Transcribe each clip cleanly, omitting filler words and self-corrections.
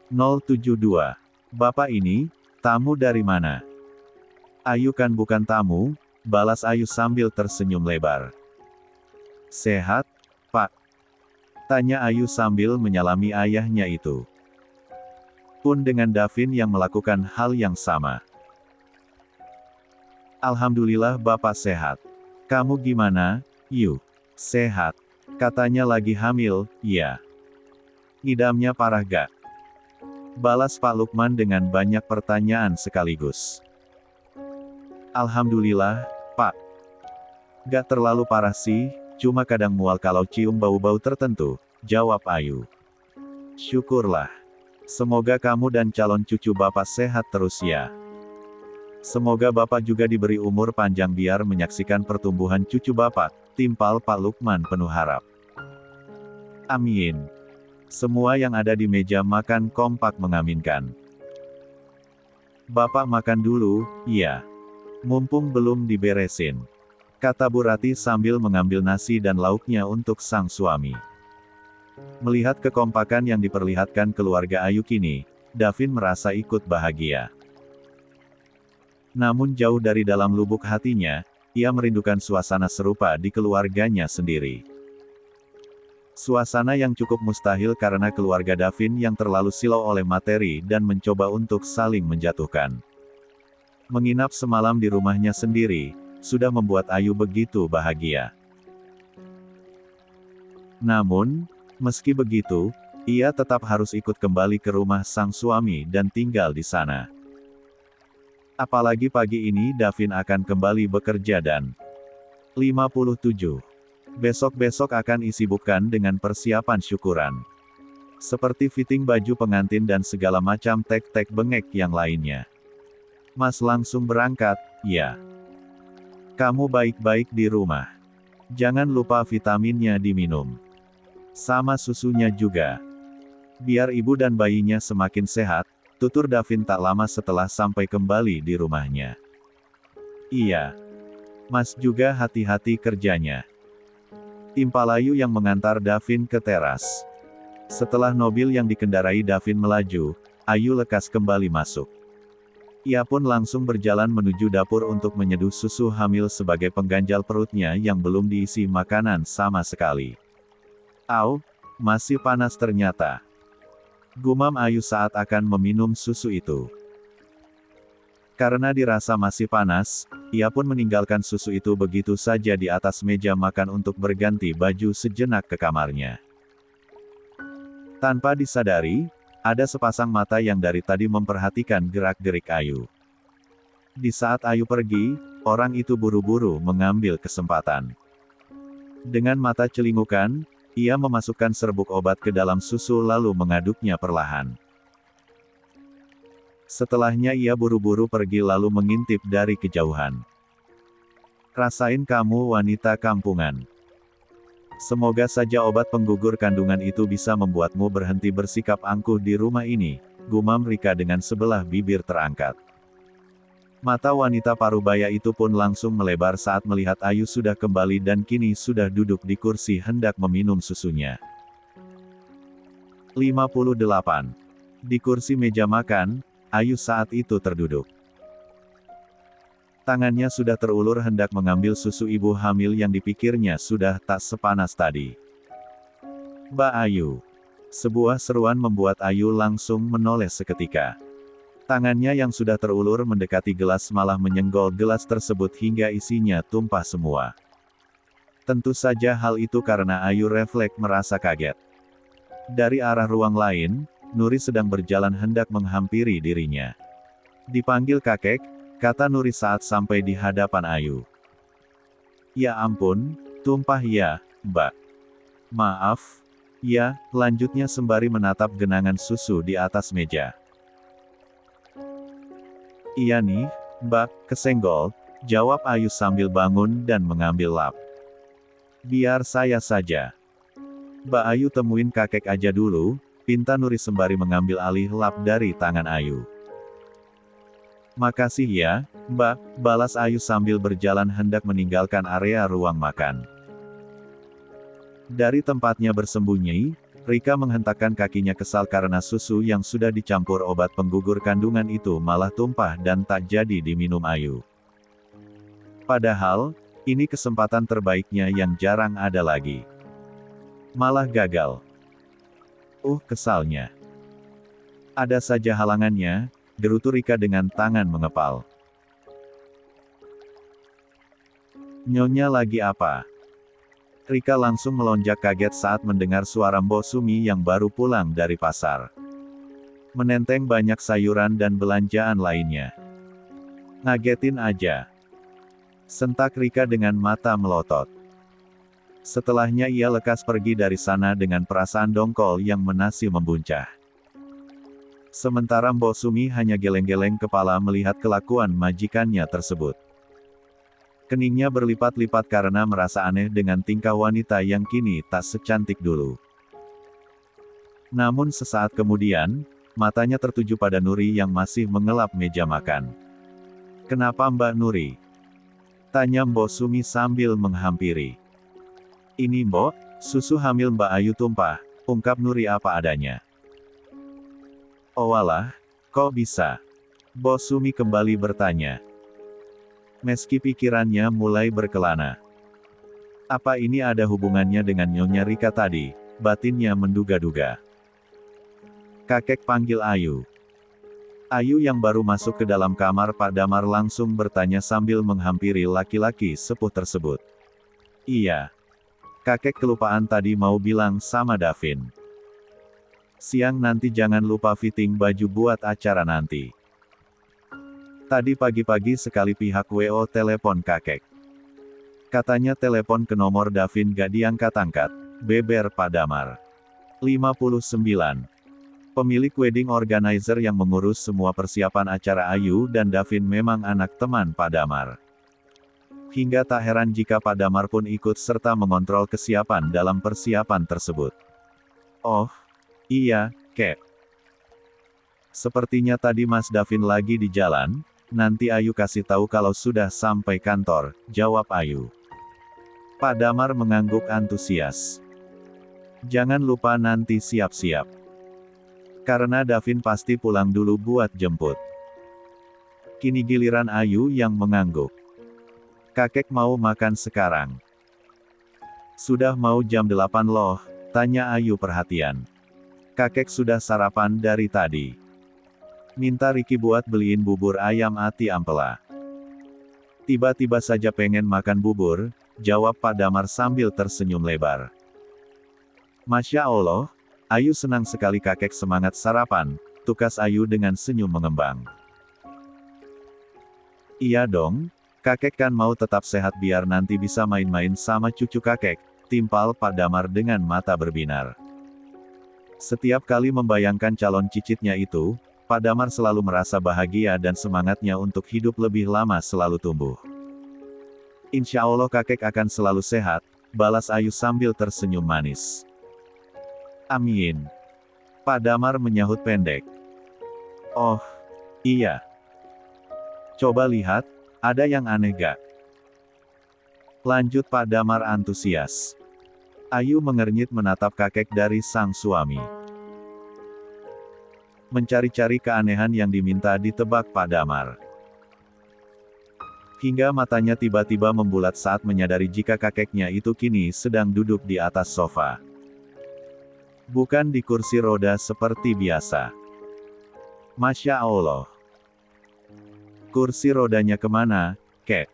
072. Bapak ini, tamu dari mana? Ayu kan bukan tamu, balas Ayu sambil tersenyum lebar. Sehat, Pak? Tanya Ayu sambil menyalami ayahnya itu. Pun dengan Davin yang melakukan hal yang sama. Alhamdulillah Bapak sehat. Kamu gimana, Yu? Sehat. Katanya lagi hamil, ya. Ngidamnya parah gak? Balas Pak Lukman dengan banyak pertanyaan sekaligus. Alhamdulillah, Pak. Gak terlalu parah sih, cuma kadang mual kalau cium bau-bau tertentu, jawab Ayu. Syukurlah. Semoga kamu dan calon cucu Bapak sehat terus ya. Semoga Bapak juga diberi umur panjang biar menyaksikan pertumbuhan cucu Bapak, timpal Pak Lukman penuh harap. Amin. Semua yang ada di meja makan kompak mengaminkan. Bapak makan dulu, iya. Mumpung belum diberesin. Kata Bu Rati sambil mengambil nasi dan lauknya untuk sang suami. Melihat kekompakan yang diperlihatkan keluarga Ayu kini, Davin merasa ikut bahagia. Namun jauh dari dalam lubuk hatinya, ia merindukan suasana serupa di keluarganya sendiri. Suasana yang cukup mustahil karena keluarga Davin yang terlalu silau oleh materi dan mencoba untuk saling menjatuhkan. Menginap semalam di rumahnya sendiri, sudah membuat Ayu begitu bahagia. Namun, meski begitu, ia tetap harus ikut kembali ke rumah sang suami dan tinggal di sana. Apalagi pagi ini Davin akan kembali bekerja dan 57. Besok-besok akan isibukkan dengan persiapan syukuran. Seperti fitting baju pengantin dan segala macam tek-tek bengek yang lainnya. Mas langsung berangkat, ya. Kamu baik-baik di rumah. Jangan lupa vitaminnya diminum. Sama susunya juga. Biar ibu dan bayinya semakin sehat, tutur Davin tak lama setelah sampai kembali di rumahnya. Iya. Mas juga hati-hati kerjanya. Timpal Ayu yang mengantar Davin ke teras. Setelah mobil yang dikendarai Davin melaju, Ayu lekas kembali masuk. Ia pun langsung berjalan menuju dapur untuk menyeduh susu hamil sebagai pengganjal perutnya yang belum diisi makanan sama sekali. Au, masih panas ternyata. Gumam Ayu saat akan meminum susu itu. Karena dirasa masih panas, ia pun meninggalkan susu itu begitu saja di atas meja makan untuk berganti baju sejenak ke kamarnya. Tanpa disadari, ada sepasang mata yang dari tadi memperhatikan gerak-gerik Ayu. Di saat Ayu pergi, orang itu buru-buru mengambil kesempatan. Dengan mata celingukan, ia memasukkan serbuk obat ke dalam susu lalu mengaduknya perlahan. Setelahnya ia buru-buru pergi lalu mengintip dari kejauhan. Rasain kamu wanita kampungan. Semoga saja obat penggugur kandungan itu bisa membuatmu berhenti bersikap angkuh di rumah ini, gumam Rika dengan sebelah bibir terangkat. Mata wanita parubaya itu pun langsung melebar saat melihat Ayu sudah kembali dan kini sudah duduk di kursi hendak meminum susunya. 58. Di kursi meja makan, Ayu saat itu terduduk. Tangannya sudah terulur hendak mengambil susu ibu hamil yang dipikirnya sudah tak sepanas tadi. Mbak Ayu. Sebuah seruan membuat Ayu langsung menoleh seketika. Tangannya yang sudah terulur mendekati gelas malah menyenggol gelas tersebut hingga isinya tumpah semua. Tentu saja hal itu karena Ayu refleks merasa kaget. Dari arah ruang lain, Nuri sedang berjalan hendak menghampiri dirinya. Dipanggil kakek, kata Nuri saat sampai di hadapan Ayu. Ya ampun, tumpah ya, Mbak. Maaf. Ya, lanjutnya sembari menatap genangan susu di atas meja. Iya nih, Mbak, kesenggol, jawab Ayu sambil bangun dan mengambil lap. Biar saya saja. Mbak Ayu temuin kakek aja dulu, pinta Nuri sembari mengambil alih lap dari tangan Ayu. Makasih ya, Mbak, balas Ayu sambil berjalan hendak meninggalkan area ruang makan. Dari tempatnya bersembunyi, Rika menghentakkan kakinya kesal karena susu yang sudah dicampur obat penggugur kandungan itu malah tumpah dan tak jadi diminum Ayu. Padahal, ini kesempatan terbaiknya yang jarang ada lagi. Malah gagal. Kesalnya. Ada saja halangannya, gerutu Rika dengan tangan mengepal. Nyonya lagi apa? Rika langsung melonjak kaget saat mendengar suara Mbok Sumi yang baru pulang dari pasar. Menenteng banyak sayuran dan belanjaan lainnya. Ngagetin aja. Sentak Rika dengan mata melotot. Setelahnya ia lekas pergi dari sana dengan perasaan dongkol yang menasi membuncah. Sementara Mbok Sumi hanya geleng-geleng kepala melihat kelakuan majikannya tersebut. Keningnya berlipat-lipat karena merasa aneh dengan tingkah wanita yang kini tak secantik dulu. Namun sesaat kemudian, matanya tertuju pada Nuri yang masih mengelap meja makan. "Kenapa Mbak Nuri?" tanya Mbok Sumi sambil menghampiri. "Ini Mbok, susu hamil Mbak Ayu tumpah," ungkap Nuri apa adanya. "Oh walah, kok bisa?" Mbok Sumi kembali bertanya. Meski pikirannya mulai berkelana. Apa ini ada hubungannya dengan Nyonya Rika tadi? Batinnya menduga-duga. "Kakek panggil Ayu." Ayu yang baru masuk ke dalam kamar Pak Damar langsung bertanya sambil menghampiri laki-laki sepuh tersebut. "Iya. Kakek kelupaan tadi mau bilang sama Davin. Siang nanti jangan lupa fitting baju buat acara nanti. Tadi pagi-pagi sekali pihak WO telepon kakek. Katanya telepon ke nomor Davin gak diangkat-angkat," beber Pak Damar. 59. Pemilik wedding organizer yang mengurus semua persiapan acara Ayu dan Davin memang anak teman Pak Damar. Hingga tak heran jika Pak Damar pun ikut serta mengontrol kesiapan dalam persiapan tersebut. "Oh, iya, Kek. Sepertinya tadi Mas Davin lagi di jalan, nanti Ayu kasih tahu kalau sudah sampai kantor," jawab Ayu. Pak Damar mengangguk antusias. "Jangan lupa nanti siap-siap. Karena Davin pasti pulang dulu buat jemput." Kini giliran Ayu yang mengangguk. "Kakek mau makan sekarang?" "Sudah mau jam 8 loh," tanya Ayu perhatian. "Kakek sudah sarapan dari tadi. Minta Riki buat beliin bubur ayam ati ampela." "Tiba-tiba saja pengen makan bubur," jawab Pak Damar sambil tersenyum lebar. "Masya Allah, Ayu senang sekali kakek semangat sarapan," tukas Ayu dengan senyum mengembang. "Iya dong, kakek kan mau tetap sehat biar nanti bisa main-main sama cucu kakek," timpal Pak Damar dengan mata berbinar. Setiap kali membayangkan calon cicitnya itu, Pak Damar selalu merasa bahagia dan semangatnya untuk hidup lebih lama selalu tumbuh. "Insya Allah kakek akan selalu sehat," balas Ayu sambil tersenyum manis. "Amin." Pak Damar menyahut pendek. "Oh, iya. Coba lihat, ada yang aneh gak?" lanjut Pak Damar antusias. Ayu mengernyit menatap kakek dari sang suami. Mencari-cari keanehan yang diminta ditebak Pak Damar. Hingga matanya tiba-tiba membulat saat menyadari jika kakeknya itu kini sedang duduk di atas sofa. Bukan di kursi roda seperti biasa. Masya Allah. "Kursi rodanya kemana, Kek?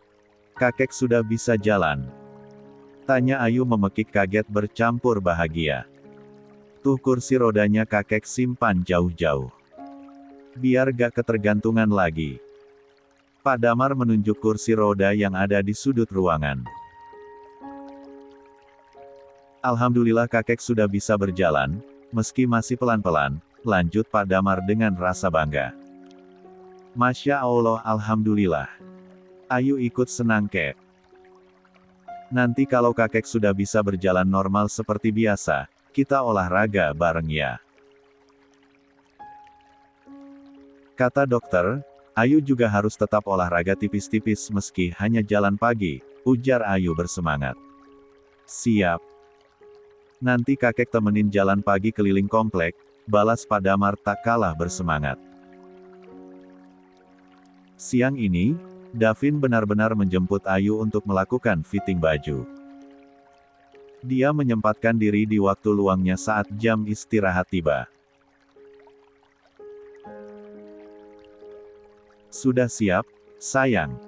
Kakek sudah bisa jalan?" tanya Ayu memekik kaget bercampur bahagia. "Tuh kursi rodanya kakek simpan jauh-jauh. Biar gak ketergantungan lagi." Pak Damar menunjuk kursi roda yang ada di sudut ruangan. "Alhamdulillah kakek sudah bisa berjalan, meski masih pelan-pelan," lanjut Pak Damar dengan rasa bangga. "Masya Allah, alhamdulillah. Ayu ikut senang Kek. Nanti kalau kakek sudah bisa berjalan normal seperti biasa, kita olahraga bareng ya," kata dokter. "Ayu juga harus tetap olahraga tipis-tipis meski hanya jalan pagi," ujar Ayu bersemangat. "Siap." Nanti kakek temenin jalan pagi keliling komplek, balas Pak Damar tak kalah bersemangat. Siang ini, Davin benar-benar menjemput Ayu untuk melakukan fitting baju. Dia menyempatkan diri di waktu luangnya saat jam istirahat tiba. Sudah siap, sayang?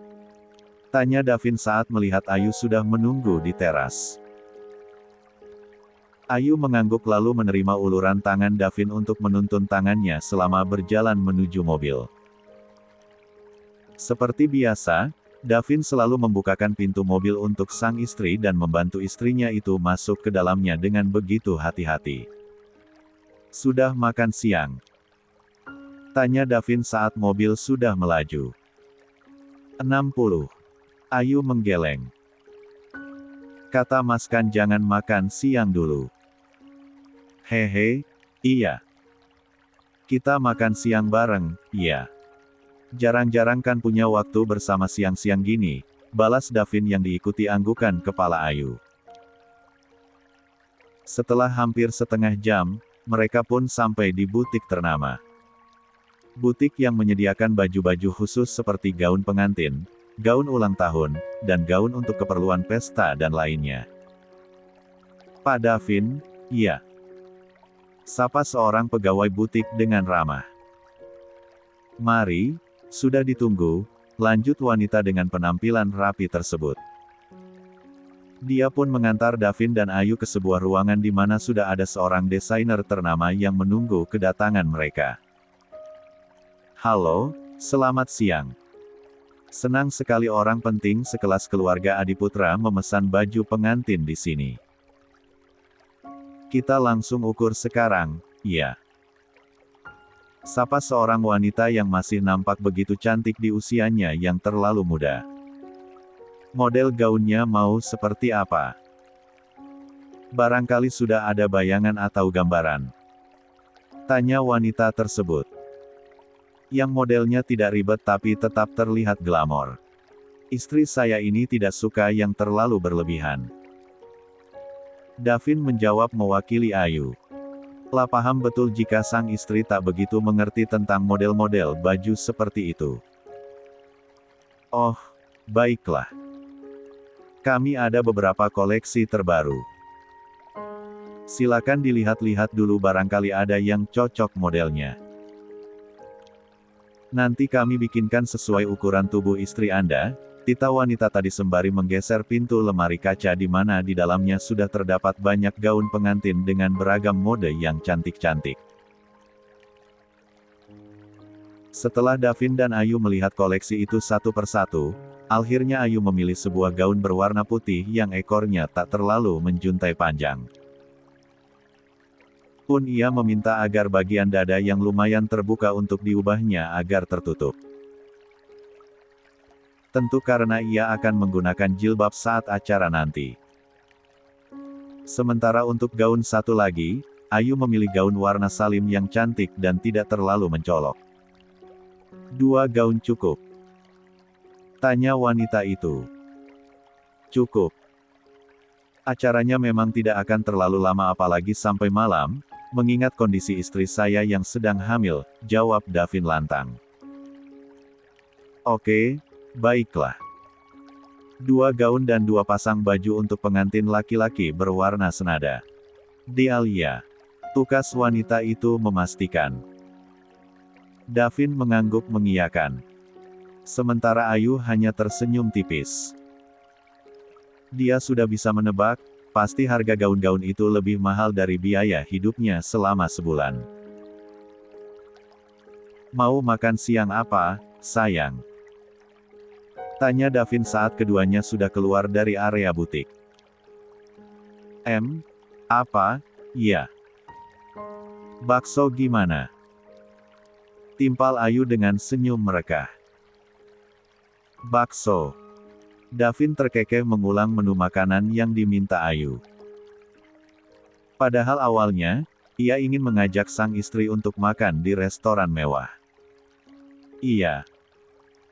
Tanya Davin saat melihat Ayu sudah menunggu di teras. Ayu mengangguk lalu menerima uluran tangan Davin untuk menuntun tangannya selama berjalan menuju mobil. Seperti biasa, Davin selalu membukakan pintu mobil untuk sang istri dan membantu istrinya itu masuk ke dalamnya dengan begitu hati-hati. Sudah makan siang? Tanya Davin saat mobil sudah melaju. 60. Ayu menggeleng. Kata Mas kan jangan makan siang dulu. Hehe, iya. Kita makan siang bareng, iya. Jarang-jarang kan punya waktu bersama siang-siang gini, balas Davin yang diikuti anggukan kepala Ayu. Setelah hampir setengah jam, mereka pun sampai di butik ternama. Butik yang menyediakan baju-baju khusus seperti gaun pengantin, gaun ulang tahun, dan gaun untuk keperluan pesta dan lainnya. Pak Davin, iya. Sapa seorang pegawai butik dengan ramah. Mari, sudah ditunggu, lanjut wanita dengan penampilan rapi tersebut. Dia pun mengantar Davin dan Ayu ke sebuah ruangan di mana sudah ada seorang desainer ternama yang menunggu kedatangan mereka. Halo, selamat siang. Senang sekali orang penting sekelas keluarga Adiputra memesan baju pengantin di sini. Kita langsung ukur sekarang, ya. Sapa seorang wanita yang masih nampak begitu cantik di usianya yang terlalu muda. Model gaunnya mau seperti apa? Barangkali sudah ada bayangan atau gambaran. Tanya wanita tersebut. Yang modelnya tidak ribet tapi tetap terlihat glamor. Istri saya ini tidak suka yang terlalu berlebihan. Davin menjawab mewakili Ayu. Lah paham betul jika sang istri tak begitu mengerti tentang model-model baju seperti itu. Oh, baiklah. Kami ada beberapa koleksi terbaru. Silakan dilihat-lihat dulu barangkali ada yang cocok modelnya. Nanti kami bikinkan sesuai ukuran tubuh istri Anda, tita wanita tadi sembari menggeser pintu lemari kaca di mana di dalamnya sudah terdapat banyak gaun pengantin dengan beragam mode yang cantik-cantik. Setelah Davin dan Ayu melihat koleksi itu satu persatu, akhirnya Ayu memilih sebuah gaun berwarna putih yang ekornya tak terlalu menjuntai panjang. Pun ia meminta agar bagian dada yang lumayan terbuka untuk diubahnya agar tertutup. Tentu karena ia akan menggunakan jilbab saat acara nanti. Sementara untuk gaun satu lagi, Ayu memilih gaun warna salim yang cantik dan tidak terlalu mencolok. 2 gaun cukup? Tanya wanita itu. Cukup. Acaranya memang tidak akan terlalu lama apalagi sampai malam, mengingat kondisi istri saya yang sedang hamil, jawab Davin lantang. Oke, baiklah. 2 gaun dan 2 pasang baju untuk pengantin laki-laki berwarna senada. Dialia. Tukas wanita itu memastikan. Davin mengangguk mengiyakan. Sementara Ayu hanya tersenyum tipis. Dia sudah bisa menebak, pasti harga gaun-gaun itu lebih mahal dari biaya hidupnya selama sebulan. Mau makan siang apa, sayang? Tanya Davin saat keduanya sudah keluar dari area butik. Apa? Iya. Bakso gimana? Timpal Ayu dengan senyum merekah. Bakso. Davin terkekeh mengulang menu makanan yang diminta Ayu. Padahal awalnya, ia ingin mengajak sang istri untuk makan di restoran mewah. Iya.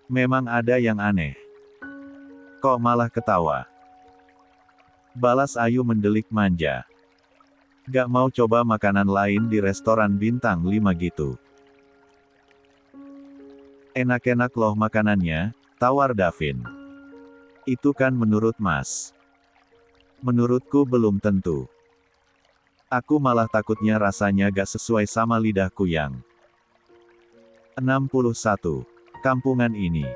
Memang ada yang aneh. Kok malah ketawa? Balas Ayu mendelik manja. Gak mau coba makanan lain di restoran bintang 5 gitu? Enak-enak loh makanannya, tawar Davin. Itu kan menurut Mas. Menurutku belum tentu. Aku malah takutnya rasanya gak sesuai sama lidahku yang 61. Kampungan ini.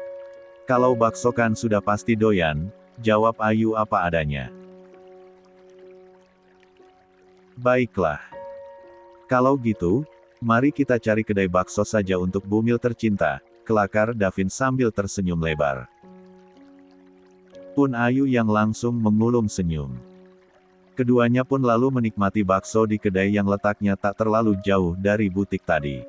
Kalau bakso kan sudah pasti doyan, jawab Ayu apa adanya. Baiklah. Kalau gitu, mari kita cari kedai bakso saja untuk bumil tercinta, kelakar Davin sambil tersenyum lebar. Pun Ayu yang langsung mengulum senyum. Keduanya pun lalu menikmati bakso di kedai yang letaknya tak terlalu jauh dari butik tadi.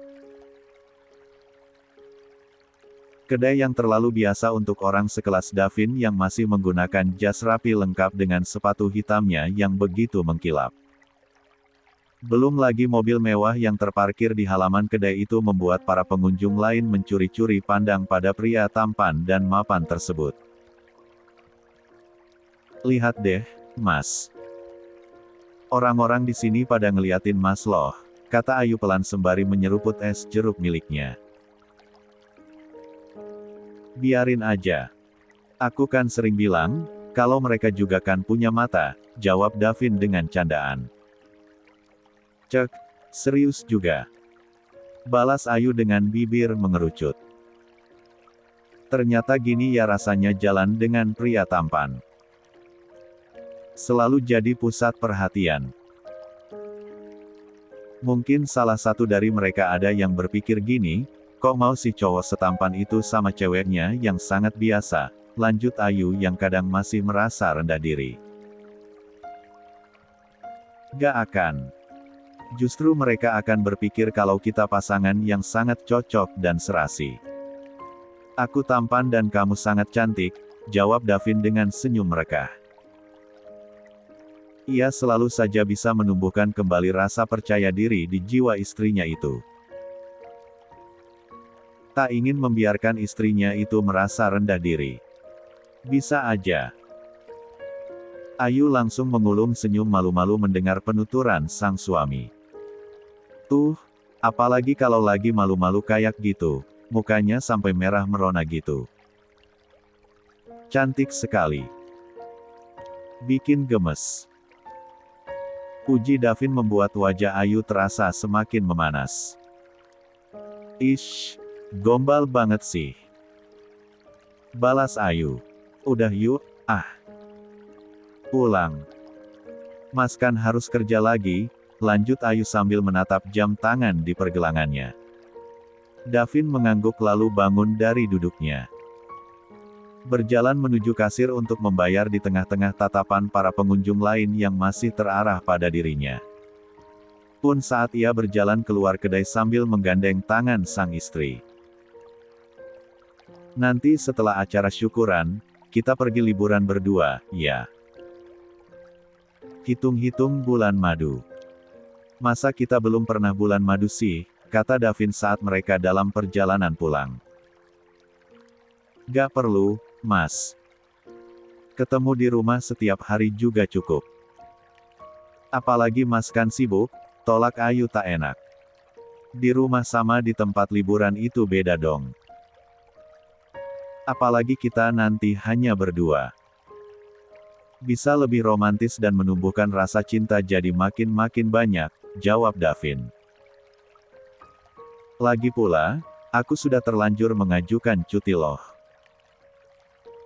Kedai yang terlalu biasa untuk orang sekelas Davin yang masih menggunakan jas rapi lengkap dengan sepatu hitamnya yang begitu mengkilap. Belum lagi mobil mewah yang terparkir di halaman kedai itu membuat para pengunjung lain mencuri-curi pandang pada pria tampan dan mapan tersebut. Lihat deh, Mas. Orang-orang di sini pada ngeliatin Mas loh, kata Ayu pelan sembari menyeruput es jeruk miliknya. Biarin aja. Aku kan sering bilang, kalau mereka juga kan punya mata, jawab Davin dengan candaan. Cek, serius juga. Balas Ayu dengan bibir mengerucut. Ternyata gini ya rasanya jalan dengan pria tampan. Selalu jadi pusat perhatian. Mungkin salah satu dari mereka ada yang berpikir gini, kok mau si cowok setampan itu sama ceweknya yang sangat biasa, lanjut Ayu yang kadang masih merasa rendah diri. Gak akan. Justru mereka akan berpikir kalau kita pasangan yang sangat cocok dan serasi. Aku tampan dan kamu sangat cantik, jawab Davin dengan senyum merekah. Ia selalu saja bisa menumbuhkan kembali rasa percaya diri di jiwa istrinya itu. Tak ingin membiarkan istrinya itu merasa rendah diri. Bisa aja. Ayu langsung mengulum senyum malu-malu mendengar penuturan sang suami. Tuh, apalagi kalau lagi malu-malu kayak gitu, mukanya sampai merah merona gitu. Cantik sekali. Bikin gemes. Puji Davin membuat wajah Ayu terasa semakin memanas. Ish, gombal banget sih. Balas Ayu. Udah yuk, ah. Pulang. Mas kan harus kerja lagi, lanjut Ayu sambil menatap jam tangan di pergelangannya. Davin mengangguk lalu bangun dari duduknya. Berjalan menuju kasir untuk membayar di tengah-tengah tatapan para pengunjung lain yang masih terarah pada dirinya. Pun saat ia berjalan keluar kedai sambil menggandeng tangan sang istri. Nanti setelah acara syukuran, kita pergi liburan berdua, ya. Hitung-hitung bulan madu. Masa kita belum pernah bulan madu sih, kata Davin saat mereka dalam perjalanan pulang. Gak perlu, Mas. Ketemu di rumah setiap hari juga cukup. Apalagi Mas kan sibuk, tolak Ayu tak enak. Di rumah sama di tempat liburan itu beda dong. Apalagi kita nanti hanya berdua. Bisa lebih romantis dan menumbuhkan rasa cinta jadi makin-makin banyak, jawab Davin. Lagi pula, aku sudah terlanjur mengajukan cuti loh.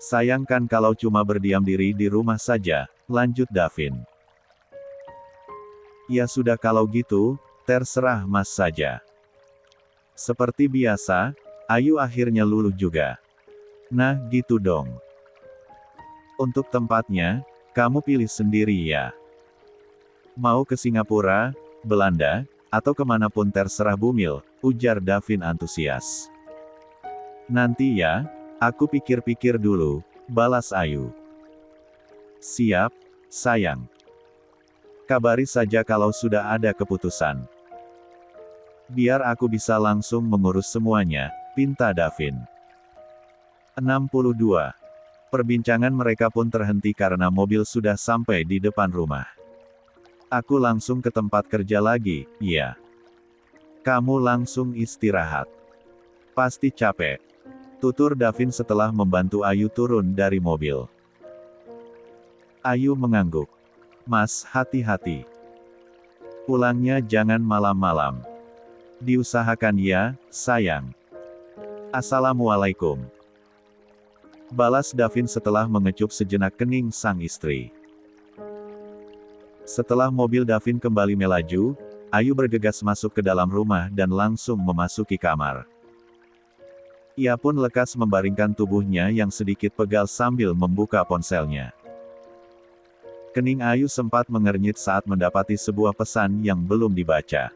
Sayangkan kalau cuma berdiam diri di rumah saja, lanjut Davin. Ya sudah kalau gitu, terserah Mas saja. Seperti biasa, Ayu akhirnya luluh juga. Nah gitu dong. Untuk tempatnya, kamu pilih sendiri ya. Mau ke Singapura, Belanda, atau kemanapun terserah bumil, ujar Davin antusias. Nanti ya, aku pikir-pikir dulu, balas Ayu. Siap, sayang. Kabari saja kalau sudah ada keputusan. Biar aku bisa langsung mengurus semuanya, pinta Davin. 62. Perbincangan mereka pun terhenti karena mobil sudah sampai di depan rumah. Aku langsung ke tempat kerja lagi, iya. Kamu langsung istirahat. Pasti capek. Tutur Davin setelah membantu Ayu turun dari mobil. Ayu mengangguk. Mas, hati-hati. Pulangnya jangan malam-malam. Diusahakan ya, sayang. Assalamualaikum. Balas Davin setelah mengecup sejenak kening sang istri. Setelah mobil Davin kembali melaju, Ayu bergegas masuk ke dalam rumah dan langsung memasuki kamar. Ia pun lekas membaringkan tubuhnya yang sedikit pegal sambil membuka ponselnya. Kening Ayu sempat mengernyit saat mendapati sebuah pesan yang belum dibaca.